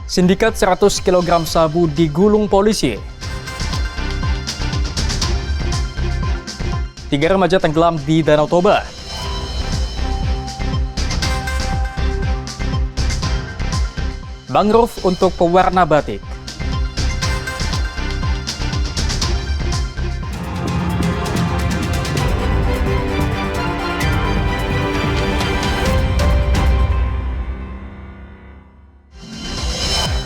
Sindikat 100 kg sabu digulung polisi. 3 remaja tenggelam di Danau Toba. Mangrove untuk pewarna batik.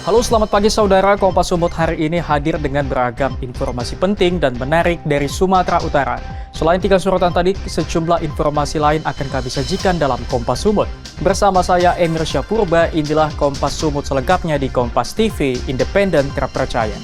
Halo, selamat pagi saudara. Kompas Sumut hari ini hadir dengan beragam informasi penting dan menarik dari Sumatera Utara. Selain 3 sorotan tadi, sejumlah informasi lain akan kami sajikan dalam Kompas Sumut. Bersama saya Emir Syapurba, inilah Kompas Sumut selengkapnya di Kompas TV, independen terpercaya.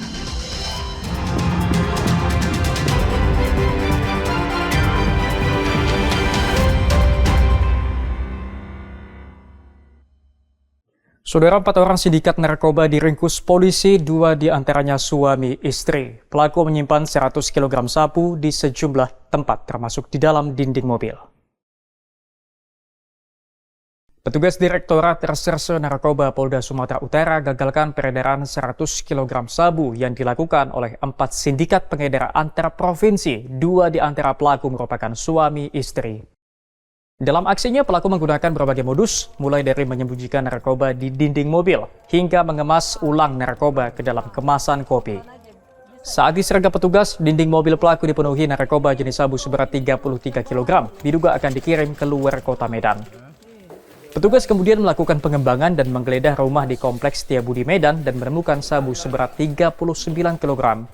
Saudara, 4 orang sindikat narkoba diringkus polisi, 2 diantaranya suami istri. Pelaku menyimpan 100 kg sabu di sejumlah tempat, termasuk di dalam dinding mobil. Petugas Direktorat Reserse Narkoba Polda Sumatera Utara gagalkan peredaran 100 kg sabu yang dilakukan oleh 4 sindikat pengedar antar provinsi. 2 di antara pelaku merupakan suami istri. Dalam aksinya, pelaku menggunakan berbagai modus, mulai dari menyembunyikan narkoba di dinding mobil, hingga mengemas ulang narkoba ke dalam kemasan kopi. Saat disergap petugas, dinding mobil pelaku dipenuhi narkoba jenis sabu seberat 33 kg, diduga akan dikirim ke luar kota Medan. Petugas kemudian melakukan pengembangan dan menggeledah rumah di Kompleks Setiabudi Medan dan menemukan sabu seberat 39 kg.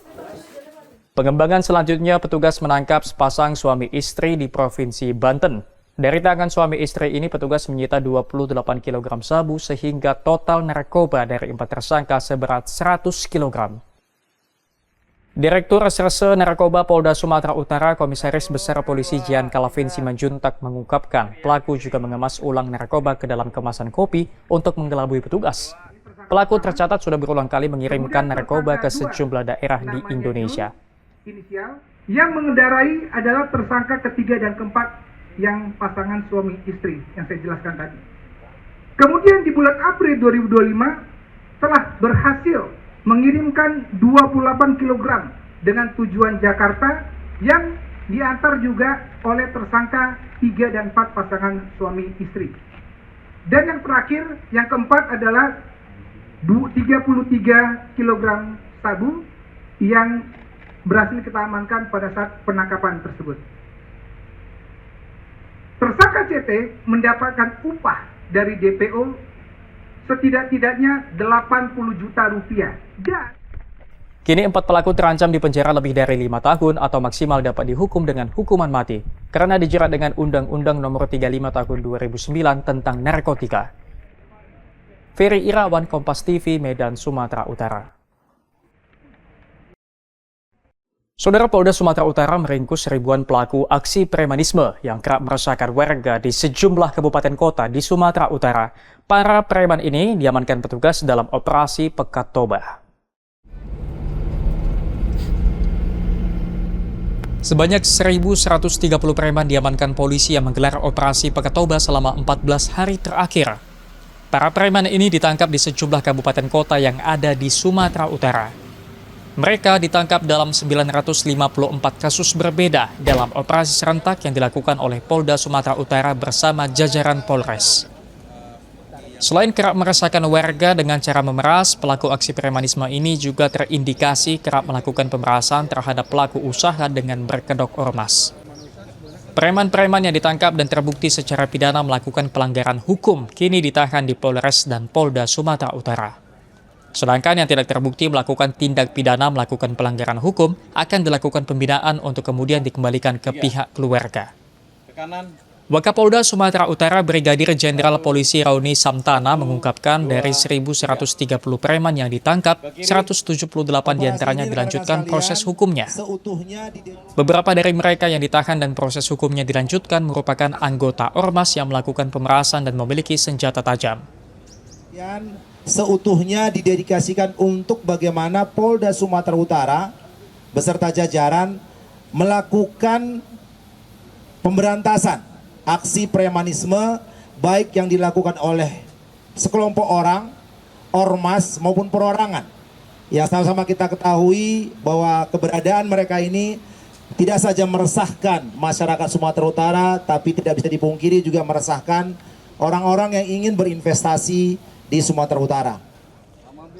Pengembangan selanjutnya, petugas menangkap sepasang suami istri di Provinsi Banten. Dari tangan suami istri ini, petugas menyita 28 kg sabu sehingga total narkoba dari 4 tersangka seberat 100 kg. Direktur Reserse Narkoba Polda Sumatera Utara, Komisaris Besar Polisi Jian Calvin Simanjuntak mengungkapkan pelaku juga mengemas ulang narkoba ke dalam kemasan kopi untuk menggelabui petugas. Pelaku tercatat sudah berulang kali mengirimkan narkoba ke sejumlah daerah di Indonesia. Yang mengendarai adalah tersangka ketiga dan keempat, yang pasangan suami istri yang saya jelaskan tadi. Kemudian di bulan April 2025 telah berhasil mengirimkan 28 kg dengan tujuan Jakarta yang diantar juga oleh tersangka 3 dan 4 pasangan suami istri. Dan yang terakhir, yang keempat adalah 33 kg sabu yang berhasil kita amankan pada saat penangkapan tersebut. Tersangka CT mendapatkan upah dari DPO setidak-tidaknya 80 juta rupiah. Kini 4 pelaku terancam dipenjara lebih dari 5 tahun atau maksimal dapat dihukum dengan hukuman mati karena dijerat dengan Undang-Undang Nomor 35 Tahun 2009 tentang narkotika. Ferry Irawan, Kompas TV, Medan, Sumatera Utara. Saudara, Polda Sumatera Utara meringkus ribuan pelaku aksi premanisme yang kerap meresahkan warga di sejumlah kabupaten kota di Sumatera Utara. Para preman ini diamankan petugas dalam operasi Pekat Toba. Sebanyak 1.130 preman diamankan polisi yang menggelar operasi Pekat Toba selama 14 hari terakhir. Para preman ini ditangkap di sejumlah kabupaten kota yang ada di Sumatera Utara. Mereka ditangkap dalam 954 kasus berbeda dalam operasi serentak yang dilakukan oleh Polda Sumatera Utara bersama jajaran Polres. Selain kerap meresahkan warga dengan cara memeras, pelaku aksi premanisme ini juga terindikasi kerap melakukan pemerasan terhadap pelaku usaha dengan berkedok ormas. Preman-preman yang ditangkap dan terbukti secara pidana melakukan pelanggaran hukum kini ditahan di Polres dan Polda Sumatera Utara. Sedangkan yang tidak terbukti melakukan tindak pidana melakukan pelanggaran hukum akan dilakukan pembinaan untuk kemudian dikembalikan ke pihak keluarga. Wakapolda Sumatera Utara Brigadir Jenderal Polisi Rauni Samtana mengungkapkan dari 1.130 preman yang ditangkap, 178 diantaranya dilanjutkan proses hukumnya. Beberapa dari mereka yang ditahan dan proses hukumnya dilanjutkan merupakan anggota ormas yang melakukan pemerasan dan memiliki senjata tajam. Seutuhnya didedikasikan untuk bagaimana Polda Sumatera Utara beserta jajaran melakukan pemberantasan aksi premanisme baik yang dilakukan oleh sekelompok orang ormas maupun perorangan. Ya, sama-sama kita ketahui bahwa keberadaan mereka ini tidak saja meresahkan masyarakat Sumatera Utara, tapi tidak bisa dipungkiri juga meresahkan orang-orang yang ingin berinvestasi di Sumatera Utara.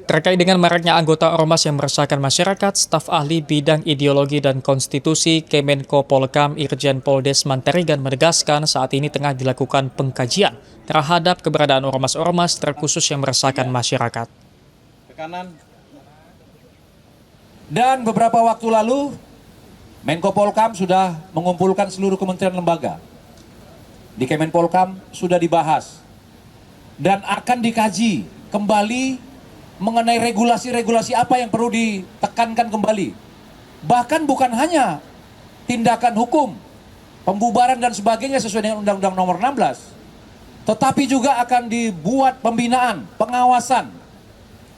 Terkait dengan maraknya anggota ormas yang meresahkan masyarakat, staf ahli bidang ideologi dan konstitusi Kemenko Polhukam Irjen Pol Desmond Tarigan menegaskan saat ini tengah dilakukan pengkajian terhadap keberadaan ormas-ormas terkhusus yang meresahkan masyarakat. Dan beberapa waktu lalu, Menko Polhukam sudah mengumpulkan seluruh kementerian lembaga. Di Kemenpolhukam sudah dibahas dan akan dikaji kembali mengenai regulasi-regulasi apa yang perlu ditekankan kembali. Bahkan bukan hanya tindakan hukum, pembubaran dan sebagainya sesuai dengan Undang-Undang Nomor 16, tetapi juga akan dibuat pembinaan, pengawasan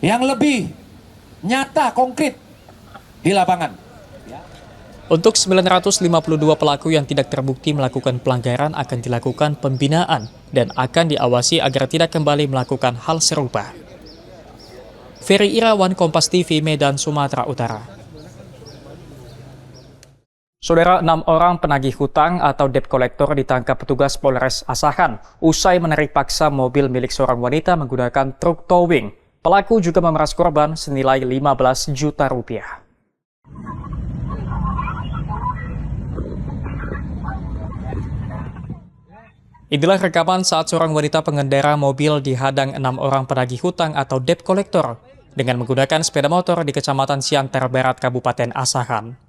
yang lebih nyata, konkret di lapangan. Untuk 952 pelaku yang tidak terbukti melakukan pelanggaran akan dilakukan pembinaan dan akan diawasi agar tidak kembali melakukan hal serupa. Ferry Irawan, Kompas TV, Medan, Sumatera Utara. Saudara, 6 orang penagih hutang atau debt collector ditangkap petugas Polres Asahan usai menarik paksa mobil milik seorang wanita menggunakan truk towing. Pelaku juga memeras korban senilai 15 juta rupiah. Inilah rekaman saat seorang wanita pengendara mobil dihadang 6 orang penagih hutang atau debt collector dengan menggunakan sepeda motor di Kecamatan Siantar Barat, Kabupaten Asahan.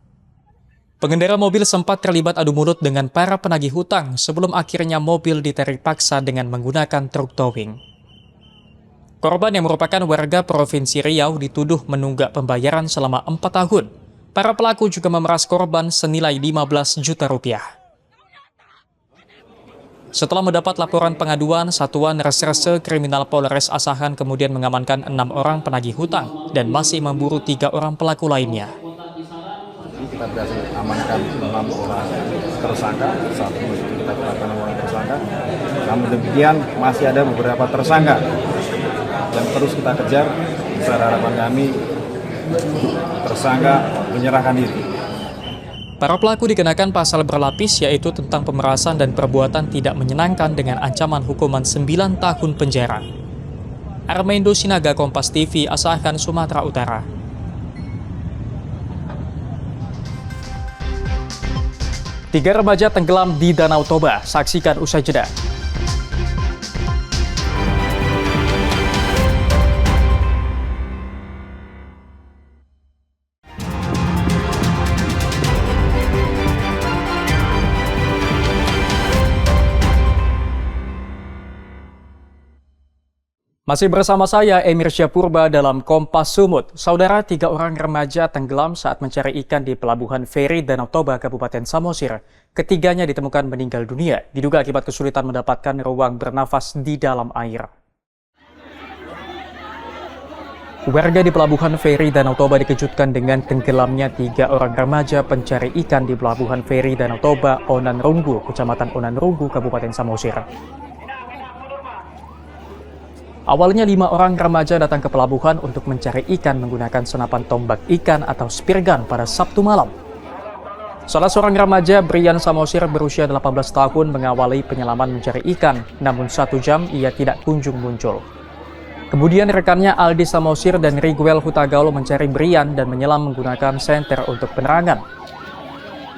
Pengendara mobil sempat terlibat adu mulut dengan para penagih hutang sebelum akhirnya mobil ditarik paksa dengan menggunakan truk towing. Korban yang merupakan warga Provinsi Riau dituduh menunggak pembayaran selama 4 tahun. Para pelaku juga memeras korban senilai 15 juta rupiah. Setelah mendapat laporan pengaduan, Satuan Reserse Kriminal Polres Asahan kemudian mengamankan 6 orang penagih hutang dan masih memburu 3 orang pelaku lainnya. Kita berhasil amankan 6 orang tersangka, satu kita tetapkan 6 orang tersangka. Namun demikian masih ada beberapa tersangka yang terus kita kejar. Besar harapan kami tersangka menyerahkan diri. Para pelaku dikenakan pasal berlapis yaitu tentang pemerasan dan perbuatan tidak menyenangkan dengan ancaman hukuman 9 tahun penjara. Armando Sinaga, Kompas TV, Asahan, Sumatera Utara. Tiga remaja tenggelam di Danau Toba, saksikan usai jeda. Masih bersama saya, Emir Syapurba dalam Kompas Sumut. Saudara, 3 orang remaja tenggelam saat mencari ikan di Pelabuhan Feri Danau Toba, Kabupaten Samosir. Ketiganya ditemukan meninggal dunia, diduga akibat kesulitan mendapatkan ruang bernafas di dalam air. Warga di Pelabuhan Feri Danau Toba dikejutkan dengan tenggelamnya 3 orang remaja pencari ikan di Pelabuhan Feri Danau Toba, Onan Runggu, Kecamatan Onan Runggu, Kabupaten Samosir. Awalnya 5 orang remaja datang ke pelabuhan untuk mencari ikan menggunakan senapan tombak ikan atau spear gun pada Sabtu malam. Salah seorang remaja, Brian Samosir, berusia 18 tahun, mengawali penyelaman mencari ikan, namun 1 jam ia tidak kunjung muncul. Kemudian rekannya Aldi Samosir dan Riguel Hutagaul mencari Brian dan menyelam menggunakan senter untuk penerangan.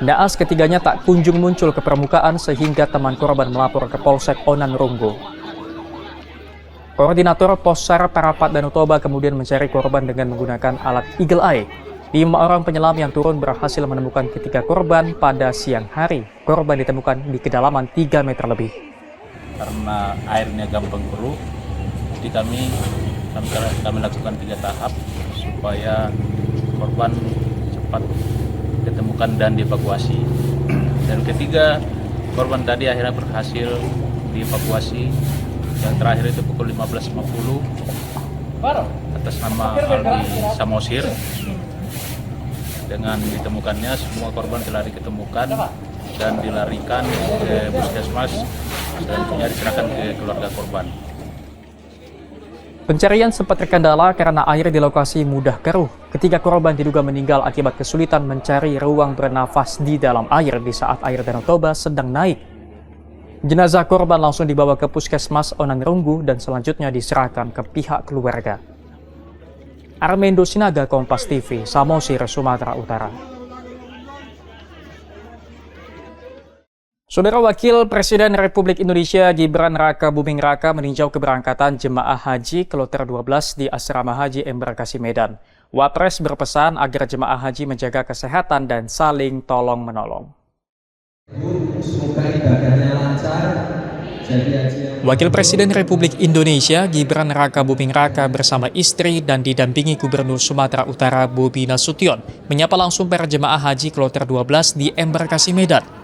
Naas ketiganya tak kunjung muncul ke permukaan sehingga teman korban melapor ke Polsek Onan Runggu. Koordinator Possar Parapat Danau Toba kemudian mencari korban dengan menggunakan alat Eagle Eye. 5 orang penyelam yang turun berhasil menemukan ketiga korban pada siang hari. Korban ditemukan di kedalaman 3 meter lebih. Karena airnya gampang keruh, jadi kami lakukan 3 tahap supaya korban cepat ditemukan dan dievakuasi. Dan ketiga, korban tadi akhirnya berhasil dievakuasi. Yang terakhir itu pukul 15.50 atas nama Aldi Samosir. Dengan ditemukannya semua korban telah diketemukan dan dilarikan ke puskesmas, selanjutnya diserahkan ke keluarga korban. Pencarian sempat terkendala karena air di lokasi mudah keruh. Ketiga korban diduga meninggal akibat kesulitan mencari ruang bernafas di dalam air di saat air Danau Toba sedang naik. Jenazah korban langsung dibawa ke Puskesmas Onanrunggu dan selanjutnya diserahkan ke pihak keluarga. Armendo Sinaga, Kompas TV, Samosir, Sumatera Utara. Saudara Wakil Presiden Republik Indonesia Gibran Raka Buming Raka meninjau keberangkatan jemaah haji Kloter 12 di Asrama Haji Embarkasi Medan. Wapres berpesan agar jemaah haji menjaga kesehatan dan saling tolong-menolong. Wakil Presiden Republik Indonesia Gibran Raka Buming Raka bersama istri dan didampingi Gubernur Sumatera Utara Bobi Nasution menyapa langsung para jemaah haji Kloter 12 di Embarkasi Medan.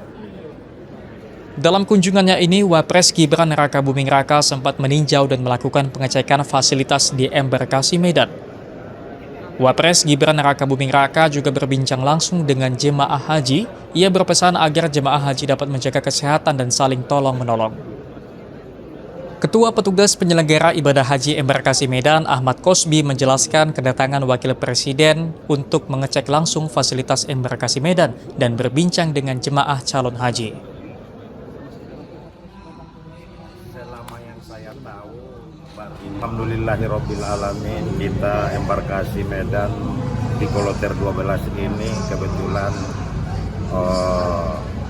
Dalam kunjungannya ini, Wapres Gibran Raka Buming Raka sempat meninjau dan melakukan pengecekan fasilitas di Embarkasi Medan. Wapres Gibran Raka Buming Raka juga berbincang langsung dengan jemaah haji. Ia berpesan agar jemaah haji dapat menjaga kesehatan dan saling tolong-menolong. Ketua Petugas Penyelenggara Ibadah Haji Embarkasi Medan, Ahmad Kosbi, menjelaskan kedatangan Wakil Presiden untuk mengecek langsung fasilitas Embarkasi Medan dan berbincang dengan jemaah calon haji. Alhamdulillahirrabbilalamin, kita Embarkasi Medan di Kloter 12 ini kebetulan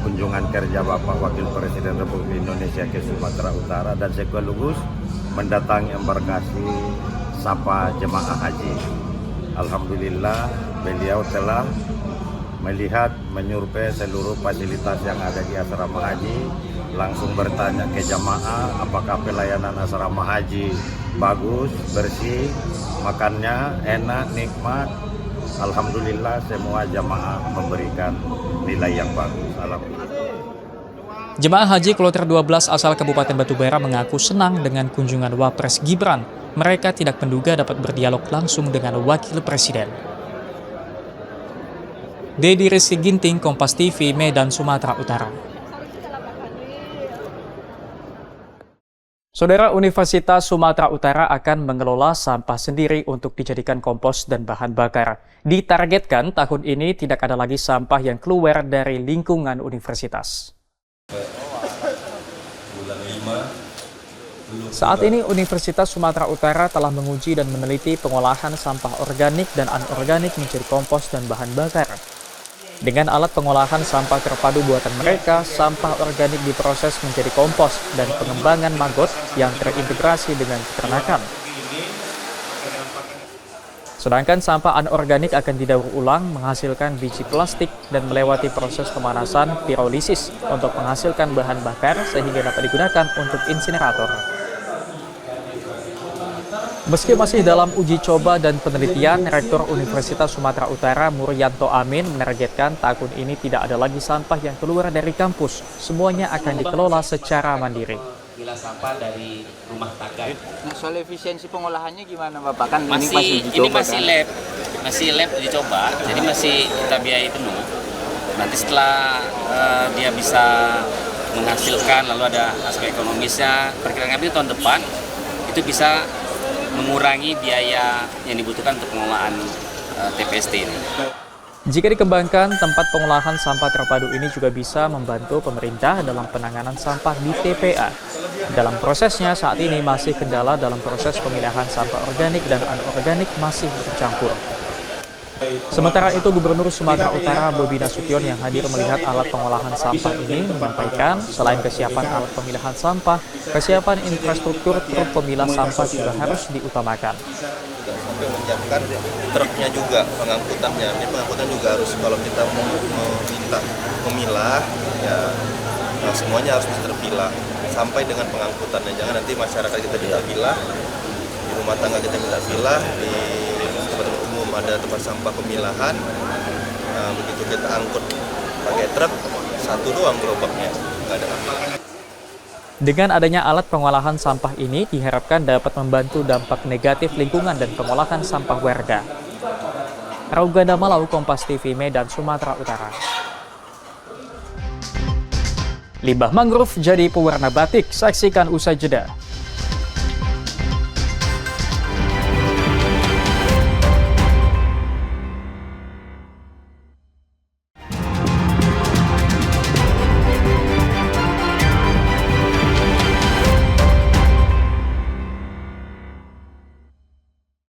kunjungan kerja Bapak Wakil Presiden Republik Indonesia ke Sumatera Utara dan sekaligus mendatangi embarkasi sapa jemaah haji. Alhamdulillah beliau telah melihat, menyurvei seluruh fasilitas yang ada di asrama haji, langsung bertanya ke jamaah apakah pelayanan asrama haji bagus, bersih, makannya enak, nikmat. Alhamdulillah semua jamaah memberikan nilai yang bagus. Alhamdulillah. Jemaah haji Kloter 12 asal Kabupaten Batubara mengaku senang dengan kunjungan Wapres Gibran. Mereka tidak menduga dapat berdialog langsung dengan Wakil Presiden. Dedi Rizky Ginting, Kompas TV, Medan, Sumatera Utara. Saudara, Universitas Sumatera Utara akan mengelola sampah sendiri untuk dijadikan kompos dan bahan bakar. Ditargetkan tahun ini tidak ada lagi sampah yang keluar dari lingkungan universitas. Saat ini Universitas Sumatera Utara telah menguji dan meneliti pengolahan sampah organik dan anorganik menjadi kompos dan bahan bakar. Dengan alat pengolahan sampah terpadu buatan mereka, sampah organik diproses menjadi kompos dan pengembangan maggot yang terintegrasi dengan peternakan. Sedangkan sampah anorganik akan didaur ulang menghasilkan biji plastik dan melewati proses pemanasan pirolisis untuk menghasilkan bahan bakar sehingga dapat digunakan untuk insinerator. Meski masih dalam uji coba dan penelitian, Rektor Universitas Sumatera Utara Muryanto Amin menargetkan tahun ini tidak ada lagi sampah yang keluar dari kampus. Semuanya akan dikelola secara mandiri. Bila sampah dari rumah tangga. Soal efisiensi pengolahannya gimana Bapak? Kan ini masih lab dicoba, jadi masih kita biayai penuh. Nanti setelah dia bisa menghasilkan, lalu ada aspek ekonomisnya, perkiraan kami tahun depan itu bisa mengurangi biaya yang dibutuhkan untuk pengelolaan TPST ini. Jika dikembangkan, tempat pengolahan sampah terpadu ini juga bisa membantu pemerintah dalam penanganan sampah di TPA. Dalam prosesnya saat ini masih kendala dalam proses pemilahan sampah organik dan anorganik masih bercampur. Sementara itu, Gubernur Sumatera Utara Bobi Nasution yang hadir melihat alat pengolahan sampah ini menyampaikan selain kesiapan alat pemilahan sampah, kesiapan infrastruktur truk pemilah sampah juga harus diutamakan. Sampai menyiapkan truknya juga, pengangkutannya. Ini pengangkutan juga harus, kalau kita minta memilah, ya semuanya harus terpilah sampai dengan pengangkutannya. Jangan nanti masyarakat kita minta pilah, di rumah tangga kita minta pilah, di tempat umum ada tempat sampah pemilahan, begitu kita angkut pakai truk, satu doang gerobaknya, nggak ada apa. Dengan adanya alat pengolahan sampah ini diharapkan dapat membantu dampak negatif lingkungan dan pengolahan sampah warga. Rauganda Malau, Kompas TV, Medan, Sumatera Utara. Limbah mangrove jadi pewarna batik, saksikan usai jeda.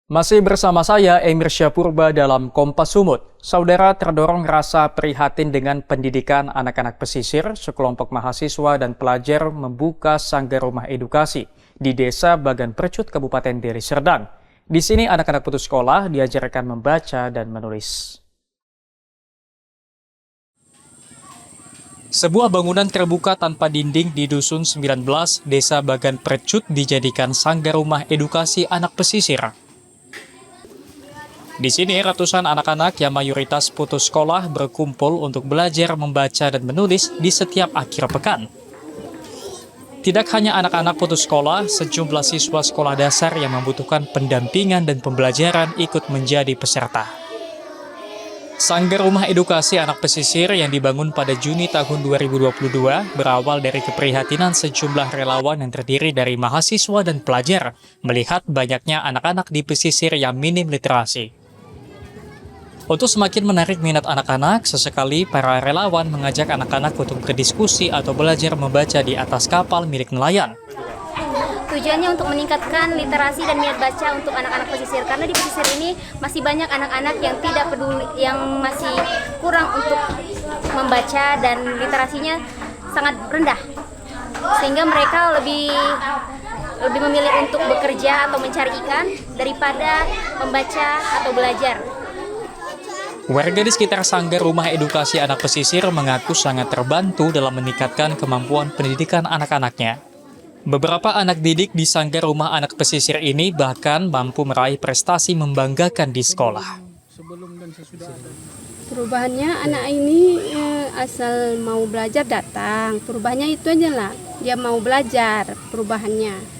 Masih bersama saya, Emir Syapurba dalam Kompas Sumut. Saudara, terdorong rasa prihatin dengan pendidikan anak-anak pesisir, sekelompok mahasiswa dan pelajar membuka sanggar rumah edukasi di Desa Bagan Percut, Kabupaten Deli Serdang. Di sini anak-anak putus sekolah diajarkan membaca dan menulis. Sebuah bangunan terbuka tanpa dinding di Dusun 19, Desa Bagan Percut dijadikan sanggar rumah edukasi anak pesisir. Di sini ratusan anak-anak yang mayoritas putus sekolah berkumpul untuk belajar membaca dan menulis di setiap akhir pekan. Tidak hanya anak-anak putus sekolah, sejumlah siswa sekolah dasar yang membutuhkan pendampingan dan pembelajaran ikut menjadi peserta. Sanggar Rumah Edukasi Anak Pesisir yang dibangun pada Juni tahun 2022 berawal dari keprihatinan sejumlah relawan yang terdiri dari mahasiswa dan pelajar melihat banyaknya anak-anak di pesisir yang minim literasi. Untuk semakin menarik minat anak-anak, sesekali para relawan mengajak anak-anak untuk berdiskusi atau belajar membaca di atas kapal milik nelayan. Tujuannya untuk meningkatkan literasi dan minat baca untuk anak-anak pesisir, karena di pesisir ini masih banyak anak-anak yang tidak peduli, yang masih kurang untuk membaca dan literasinya sangat rendah, sehingga mereka lebih memilih untuk bekerja atau mencari ikan daripada membaca atau belajar. Warga di sekitar Sanggar Rumah Edukasi Anak Pesisir mengaku sangat terbantu dalam meningkatkan kemampuan pendidikan anak-anaknya. Beberapa anak didik di Sanggar Rumah Anak Pesisir ini bahkan mampu meraih prestasi membanggakan di sekolah. Perubahannya anak ini asal mau belajar datang. Perubahannya itu aja lah. Dia mau belajar perubahannya.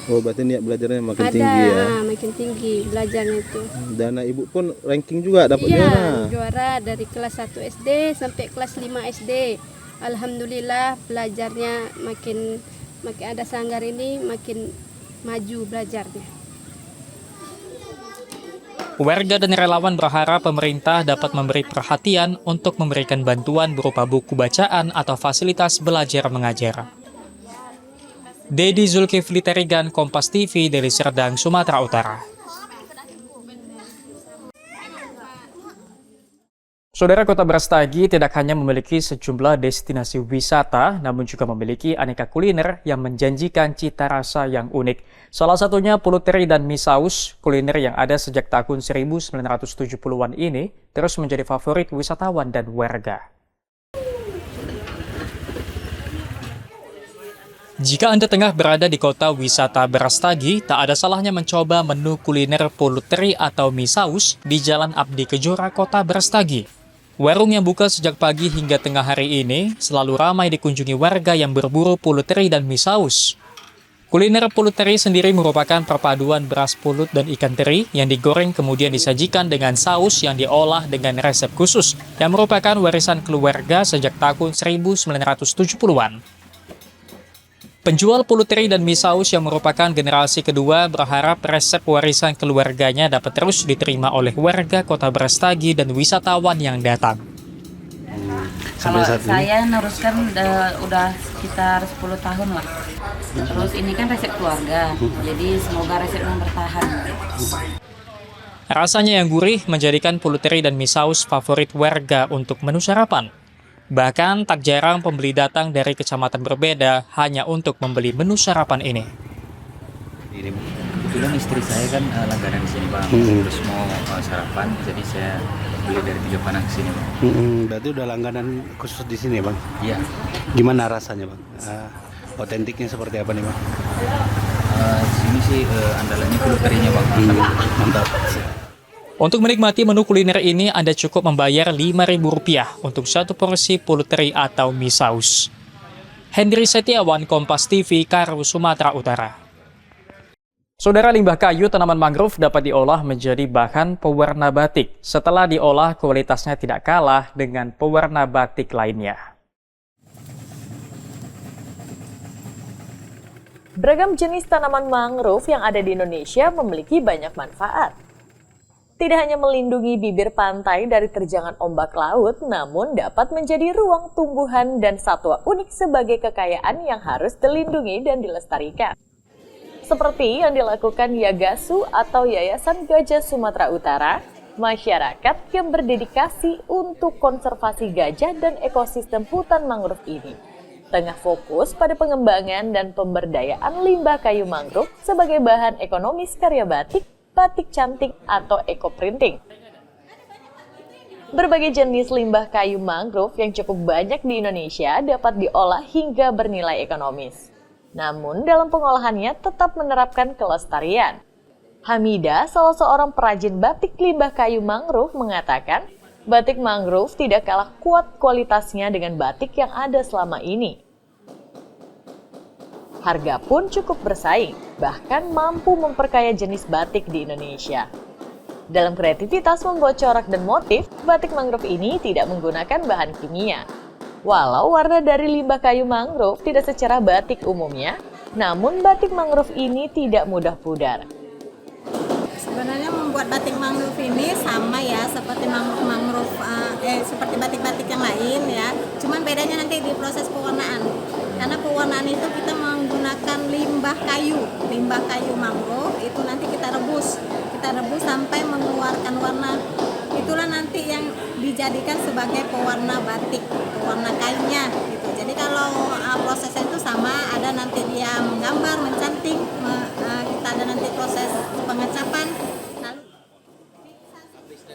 Oh, berarti niat belajarnya makin Ada, tinggi ya? makin tinggi belajarnya itu. Dan ibu pun ranking juga dapat Iya, juara? Juara dari kelas 1 SD sampai kelas 5 SD. Alhamdulillah belajarnya makin ada sanggar ini makin maju belajarnya. Warga dan relawan berharap pemerintah dapat memberi perhatian untuk memberikan bantuan berupa buku bacaan atau fasilitas belajar mengajar. Dedi Zulkifli Terigan, Kompas TV dari Serdang, Sumatera Utara. Saudara, Kota Brastagi tidak hanya memiliki sejumlah destinasi wisata, namun juga memiliki aneka kuliner yang menjanjikan cita rasa yang unik. Salah satunya pulut teri dan mie saus, kuliner yang ada sejak tahun 1970-an ini terus menjadi favorit wisatawan dan warga. Jika Anda tengah berada di kota wisata Brastagi, tak ada salahnya mencoba menu kuliner pulut teri atau mie saus di Jalan Abdi Kejora, Kota Brastagi. Warung yang buka sejak pagi hingga tengah hari ini selalu ramai dikunjungi warga yang berburu pulut teri dan mie saus. Kuliner pulut teri sendiri merupakan perpaduan beras pulut dan ikan teri yang digoreng kemudian disajikan dengan saus yang diolah dengan resep khusus yang merupakan warisan keluarga sejak tahun 1970-an. Penjual pulut teri dan mie saus yang merupakan generasi kedua berharap resep warisan keluarganya dapat terus diterima oleh warga Kota Brastagi dan wisatawan yang datang. Kalau saya neruskan udah sekitar 10 tahun lah. Terus ini kan resep keluarga, jadi semoga resepnya bertahan. Rasanya yang gurih menjadikan pulut teri dan mie saus favorit warga untuk menu sarapan. Bahkan tak jarang pembeli datang dari kecamatan berbeda hanya untuk membeli menu sarapan ini. Kebetulan istri saya kan langganan di sini Bang, terus mau sarapan, jadi saya beli dari Tiga Panang ke sini Bang. Berarti udah langganan khusus di sini Bang? Iya. Gimana rasanya Bang? Otentiknya seperti apa nih Bang? Sini sih andalannya pulut terinya Bang. Mantap. Untuk menikmati menu kuliner ini, Anda cukup membayar Rp5.000 untuk satu porsi pulut teri atau mie saus. Hendri Setiawan, Kompas TV, Karu, Sumatera Utara. Saudara, limbah kayu tanaman mangrove dapat diolah menjadi bahan pewarna batik. Setelah diolah, kualitasnya tidak kalah dengan pewarna batik lainnya. Beragam jenis tanaman mangrove yang ada di Indonesia memiliki banyak manfaat. Tidak hanya melindungi bibir pantai dari terjangan ombak laut, namun dapat menjadi ruang tumbuhan dan satwa unik sebagai kekayaan yang harus dilindungi dan dilestarikan. Seperti yang dilakukan Yagasu atau Yayasan Gajah Sumatera Utara, masyarakat yang berdedikasi untuk konservasi gajah dan ekosistem hutan mangrove ini tengah fokus pada pengembangan dan pemberdayaan limbah kayu mangrove sebagai bahan ekonomis karya batik, batik cantik, atau ekoprinting. Berbagai jenis limbah kayu mangrove yang cukup banyak di Indonesia dapat diolah hingga bernilai ekonomis. Namun dalam pengolahannya tetap menerapkan kelestarian. Hamidah, salah seorang perajin batik limbah kayu mangrove, mengatakan batik mangrove tidak kalah kuat kualitasnya dengan batik yang ada selama ini. Harga pun cukup bersaing, bahkan mampu memperkaya jenis batik di Indonesia. Dalam kreativitas membuat corak dan motif, batik mangrove ini tidak menggunakan bahan kimia. Walau warna dari limbah kayu mangrove tidak secerah batik umumnya, namun batik mangrove ini tidak mudah pudar. Sebenarnya membuat batik mangrove ini sama ya seperti seperti batik-batik yang lain ya. Cuman bedanya nanti di proses pewarnaan. Karena pewarnaan itu kita menggunakan limbah kayu mangrove itu nanti kita rebus sampai mengeluarkan warna. Itulah nanti yang dijadikan sebagai pewarna batik, pewarna kainnya gitu. Jadi kalau prosesnya itu sama, ada nanti dia menggambar, mencanting, kita ada nanti proses pengecapan.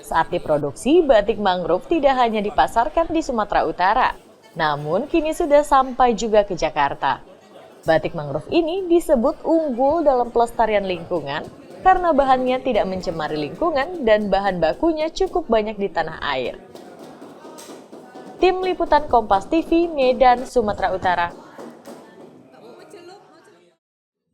Saat diproduksi, batik mangrove tidak hanya dipasarkan di Sumatera Utara, namun kini sudah sampai juga ke Jakarta. Batik mangrove ini disebut unggul dalam pelestarian lingkungan karena bahannya tidak mencemari lingkungan dan bahan bakunya cukup banyak di tanah air. Tim Liputan Kompas TV, Medan, Sumatera Utara.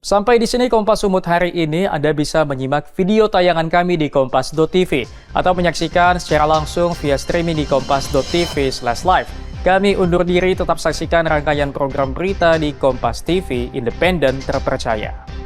Sampai di sini Kompas Sumut hari ini. Anda bisa menyimak video tayangan kami di kompas.tv atau menyaksikan secara langsung via streaming di kompas.tv/live. Kami undur diri, tetap saksikan rangkaian program berita di Kompas TV, independen, terpercaya.